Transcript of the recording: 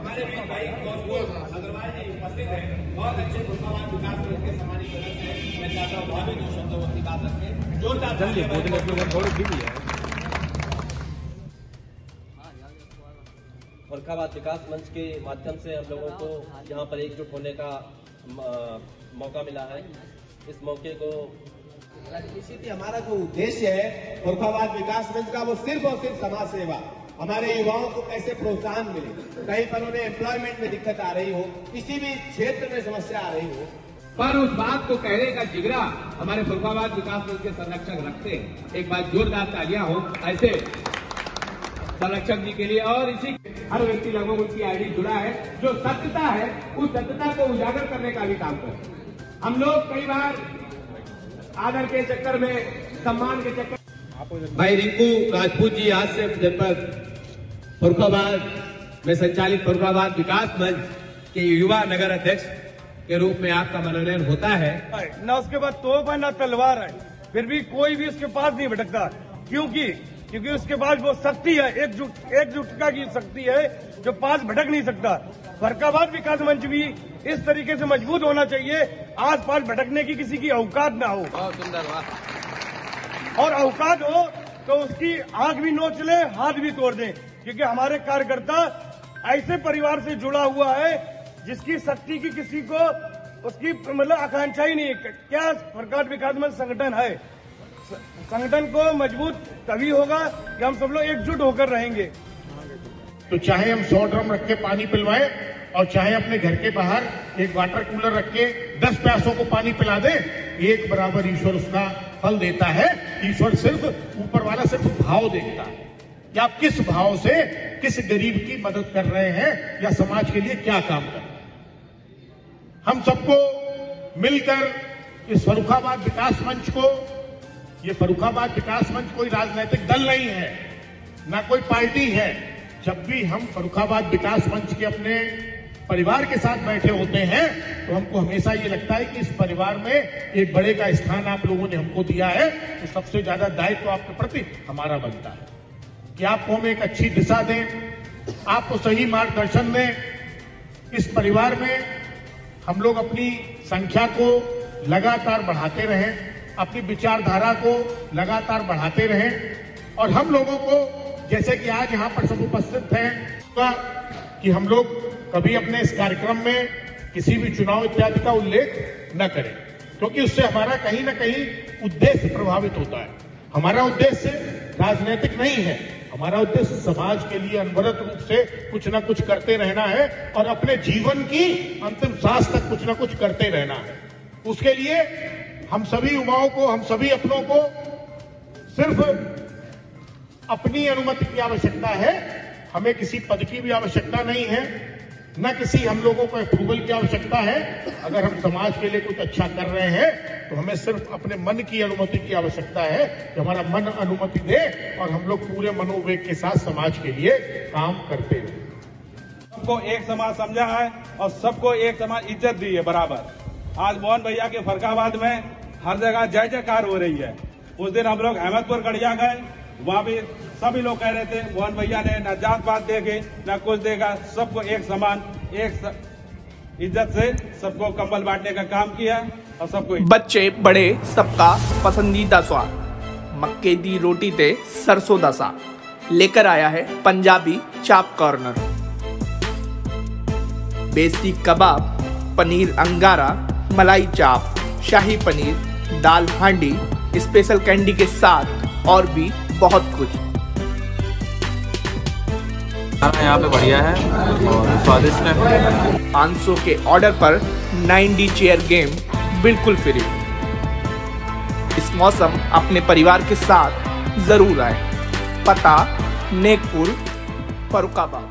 हमारे भी भाई अग्रवाल जी उपस्थित है, बहुत अच्छे फुलकाबाद विकास मंच के सम्मानित सदस्य हैं। मैं चाहता हूँ भाभी दो शब्दों की बात रखें, जोरदार फुलकाबाद विकास मंच के माध्यम से हम लोगों को यहाँ पर एकजुट होने का मौका मिला है। इस मौके को निश्चित ही हमारा जो उद्देश्य है फुलकाबाद विकास मंच का, वो सिर्फ और सिर्फ समाज सेवा, हमारे युवाओं को कैसे प्रोत्साहन मिले, कहीं पर उन्हें एम्प्लॉयमेंट में दिक्कत आ रही हो, किसी भी क्षेत्र में समस्या आ रही हो, पर उस बात को कहने का जिगरा हमारे फुलकाबाद विकास मंच के संरक्षक रखते हैं। एक बार जोरदार तालियां हो ऐसे संरक्षक जी के लिए। और इसी हर व्यक्ति लगभग उनकी आईडी जुड़ा है, जो सत्यता है उस सत्यता को उजागर करने का भी काम करते हैं। हम लोग कई बार आदर के चक्कर में, सम्मान के चक्कर, भाई रिंकू राजपूत जी आज से जनपद फुलकाबाद में संचालित फुलकाबाद विकास मंच के युवा नगर अध्यक्ष के रूप में आपका मनोनयन होता है। ना उसके बाद तोप है ना तलवार है, फिर भी कोई भी उसके पास नहीं भटकता, क्योंकि उसके पास वो शक्ति है, एकजुटता की शक्ति है, जो पास भटक नहीं सकता। फुलकाबाद विकास मंच भी इस तरीके से मजबूत होना चाहिए, आस पास भटकने की किसी की औकात ना हो। बहुत सुंदर बात। और औकात हो तो उसकी आंख भी नोच ले, हाथ भी तोड़ दे, क्योंकि हमारे कार्यकर्ता ऐसे परिवार से जुड़ा हुआ है जिसकी शक्ति की किसी को उसकी मतलब आकांक्षा ही नहीं है। क्या फुलकाबाद विकास मंच संगठन है, संगठन को मजबूत तभी होगा कि हम सब लोग एकजुट होकर रहेंगे। तो चाहे हम 100 ड्रम रख के पानी पिलवाएं और चाहे अपने घर के बाहर एक वाटर कूलर रख के 10 प्यासों को पानी पिला दे, एक बराबर ईश्वर उसका फल देता है। ईश्वर सिर्फ ऊपर वाला सिर्फ भाव देखता है कि आप किस भाव से किस गरीब की मदद कर रहे हैं या समाज के लिए क्या काम कर रहे हैं। हम सबको मिलकर इस फुलकाबाद विकास मंच को, ये फुलकाबाद विकास मंच कोई राजनीतिक दल नहीं है, ना कोई पार्टी है। जब भी हम फुलकाबाद विकास मंच के अपने परिवार के साथ बैठे होते हैं तो हमको हमेशा ये लगता है कि इस परिवार में एक बड़े का स्थान आप लोगों ने हमको दिया है, तो सबसे ज्यादा दायित्व आपके प्रति हमारा बनता है कि आपको हम एक अच्छी दिशा दें, आपको सही मार्गदर्शन दें। इस परिवार में हम लोग अपनी संख्या को लगातार बढ़ाते रहें, अपनी विचारधारा को लगातार बढ़ाते रहें और हम लोगों को, जैसे कि आज यहाँ पर सब उपस्थित हैं, कि हम लोग कभी अपने इस कार्यक्रम में किसी भी चुनाव इत्यादि का उल्लेख न करें, क्योंकि उससे हमारा कहीं ना कहीं उद्देश्य प्रभावित होता है। हमारा उद्देश्य राजनीतिक नहीं है, हमारा उद्देश्य समाज के लिए अनवरत रूप से कुछ ना कुछ करते रहना है और अपने जीवन की अंतिम सांस तक कुछ ना कुछ करते रहना है। उसके लिए हम सभी युवाओं को, हम सभी अपनों को सिर्फ अपनी अनुमति की आवश्यकता है, हमें किसी पद की भी आवश्यकता नहीं है, न किसी हम लोगों को अप्रूवल की आवश्यकता है। अगर हम समाज के लिए कुछ अच्छा कर रहे हैं तो हमें सिर्फ अपने मन की अनुमति की आवश्यकता है कि हमारा मन अनुमति दे और हम लोग पूरे मनोवेग के साथ समाज के लिए काम करते हैं। सबको एक समान समझा है और सबको एक समान इज्जत दी है बराबर। आज मोहन भैया के फुलकाबाद में हर जगह जय जयकार हो रही है। उस दिन हम लोग अहमदपुर गढ़िया गए, वहाँ भी सभी लोग कह रहे थे मोहन भैया ने न जात पात देंगे न कुछ देगा, सबको एक समान इज्जत से सबको कंबल बांटने का काम किया और सबको बच्चे बड़े सबका पसंदीदा स्वाद, मक्के दी रोटी ते सरसों दा साग लेकर आया है पंजाबी चाप कॉर्नर। बेसी कबाब, पनीर अंगारा, मलाई चाप, शाही पनीर, दाल हांडी, स्पेशल कैंडी के साथ और भी बहुत कुछ। खाना यहाँ पे बढ़िया है और स्वादिष्ट है। 500 के ऑर्डर पर 90 चेयर गेम बिल्कुल फ्री। इस मौसम अपने परिवार के साथ जरूर आए। पता नेकपुर, फरुखाबाद।